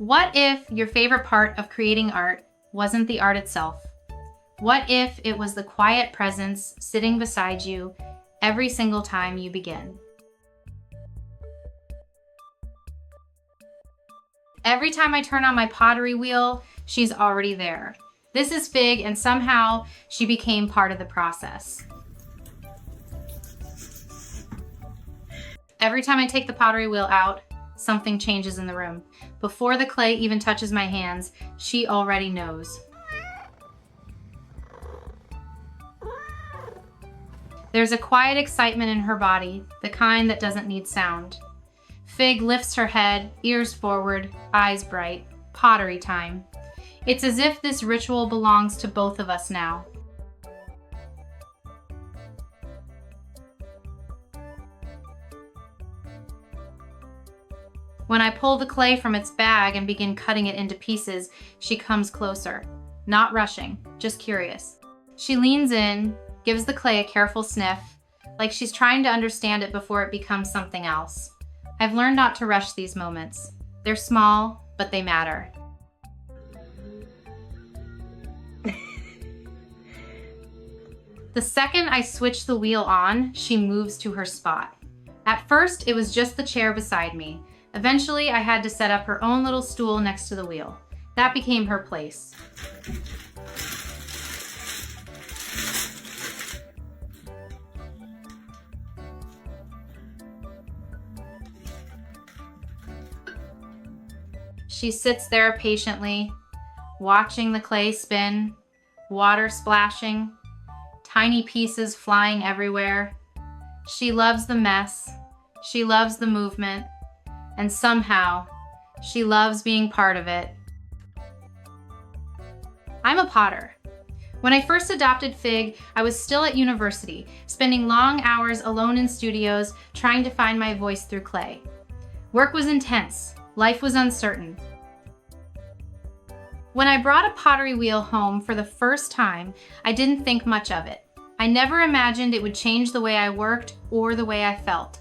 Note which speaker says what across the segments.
Speaker 1: What if your favorite part of creating art wasn't the art itself? What if it was the quiet presence sitting beside you every single time you begin? Every time I turn on my pottery wheel, she's already there. This is Fig, and somehow she became part of the process. Every time I take the pottery wheel out, something changes in the room. Before the clay even touches my hands, she already knows. There's a quiet excitement in her body, the kind that doesn't need sound. Fig lifts her head, ears forward, eyes bright. Pottery time. It's as if this ritual belongs to both of us now. When I pull the clay from its bag and begin cutting it into pieces, she comes closer. Not rushing, just curious. She leans in, gives the clay a careful sniff, like she's trying to understand it before it becomes something else. I've learned not to rush these moments. They're small, but they matter. The second I switch the wheel on, she moves to her spot. At first, it was just the chair beside me. Eventually, I had to set up her own little stool next to the wheel. That became her place. She sits there patiently, watching the clay spin, water splashing, tiny pieces flying everywhere. She loves the mess. She loves the movement. And somehow, she loves being part of it. I'm a potter. When I first adopted Fig, I was still at university, spending long hours alone in studios, trying to find my voice through clay. Work was intense. Life was uncertain. When I brought a pottery wheel home for the first time, I didn't think much of it. I never imagined it would change the way I worked or the way I felt.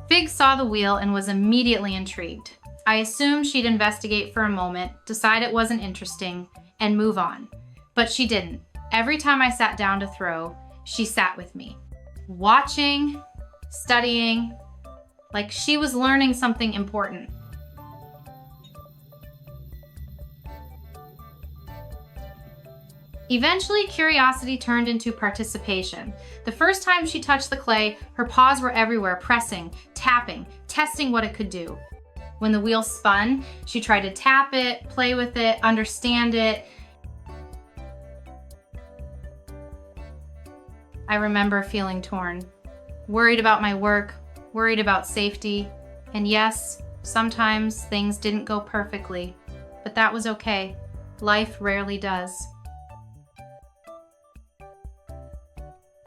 Speaker 1: Fig saw the wheel and was immediately intrigued. I assumed she'd investigate for a moment, decide it wasn't interesting, and move on. But she didn't. Every time I sat down to throw, she sat with me, watching, studying, like she was learning something important. Eventually, curiosity turned into participation. The first time she touched the clay, her paws were everywhere, pressing, tapping, testing what it could do. When the wheel spun, she tried to tap it, play with it, understand it. I remember feeling torn, worried about my work, worried about safety, and yes, sometimes things didn't go perfectly, but that was okay. Life rarely does.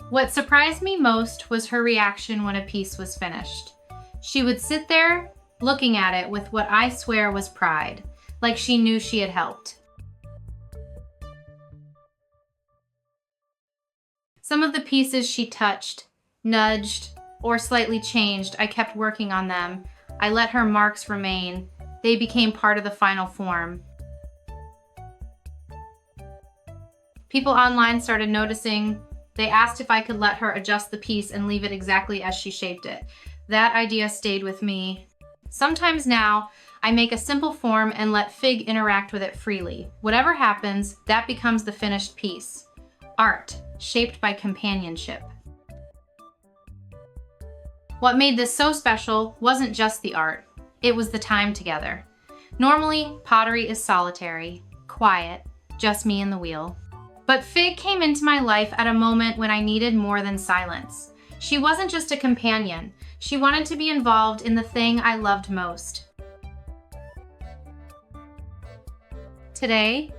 Speaker 1: What surprised me most was her reaction when a piece was finished. She would sit there, looking at it with what I swear was pride, like she knew she had helped. Some of the pieces she touched, nudged, or slightly changed, I kept working on them. I let her marks remain. They became part of the final form. People online started noticing. They asked if I could let her adjust the piece and leave it exactly as she shaped it. That idea stayed with me. Sometimes now, I make a simple form and let Fig interact with it freely. Whatever happens, that becomes the finished piece. Art, shaped by companionship. What made this so special wasn't just the art, it was the time together. Normally, pottery is solitary, quiet, just me and the wheel. But Fig came into my life at a moment when I needed more than silence. She wasn't just a companion. She wanted to be involved in the thing I loved most. Today,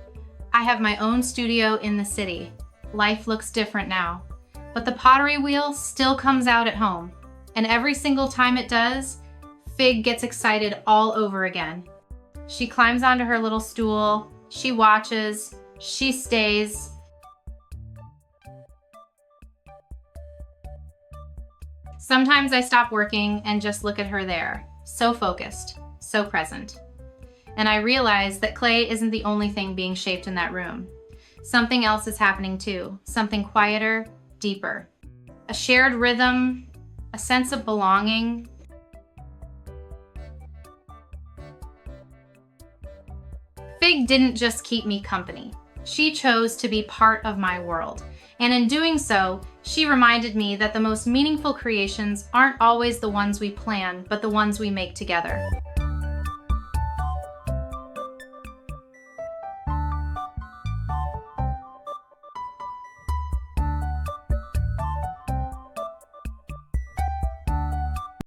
Speaker 1: I have my own studio in the city. Life looks different now, but the pottery wheel still comes out at home. And every single time it does, Fig gets excited all over again. She climbs onto her little stool, she watches, she stays. Sometimes I stop working and just look at her there, so focused. so present. And I realized that clay isn't the only thing being shaped in that room. Something else is happening too, something quieter, deeper. A shared rhythm, a sense of belonging. Fig didn't just keep me company. She chose to be part of my world. And in doing so, she reminded me that the most meaningful creations aren't always the ones we plan, but the ones we make together.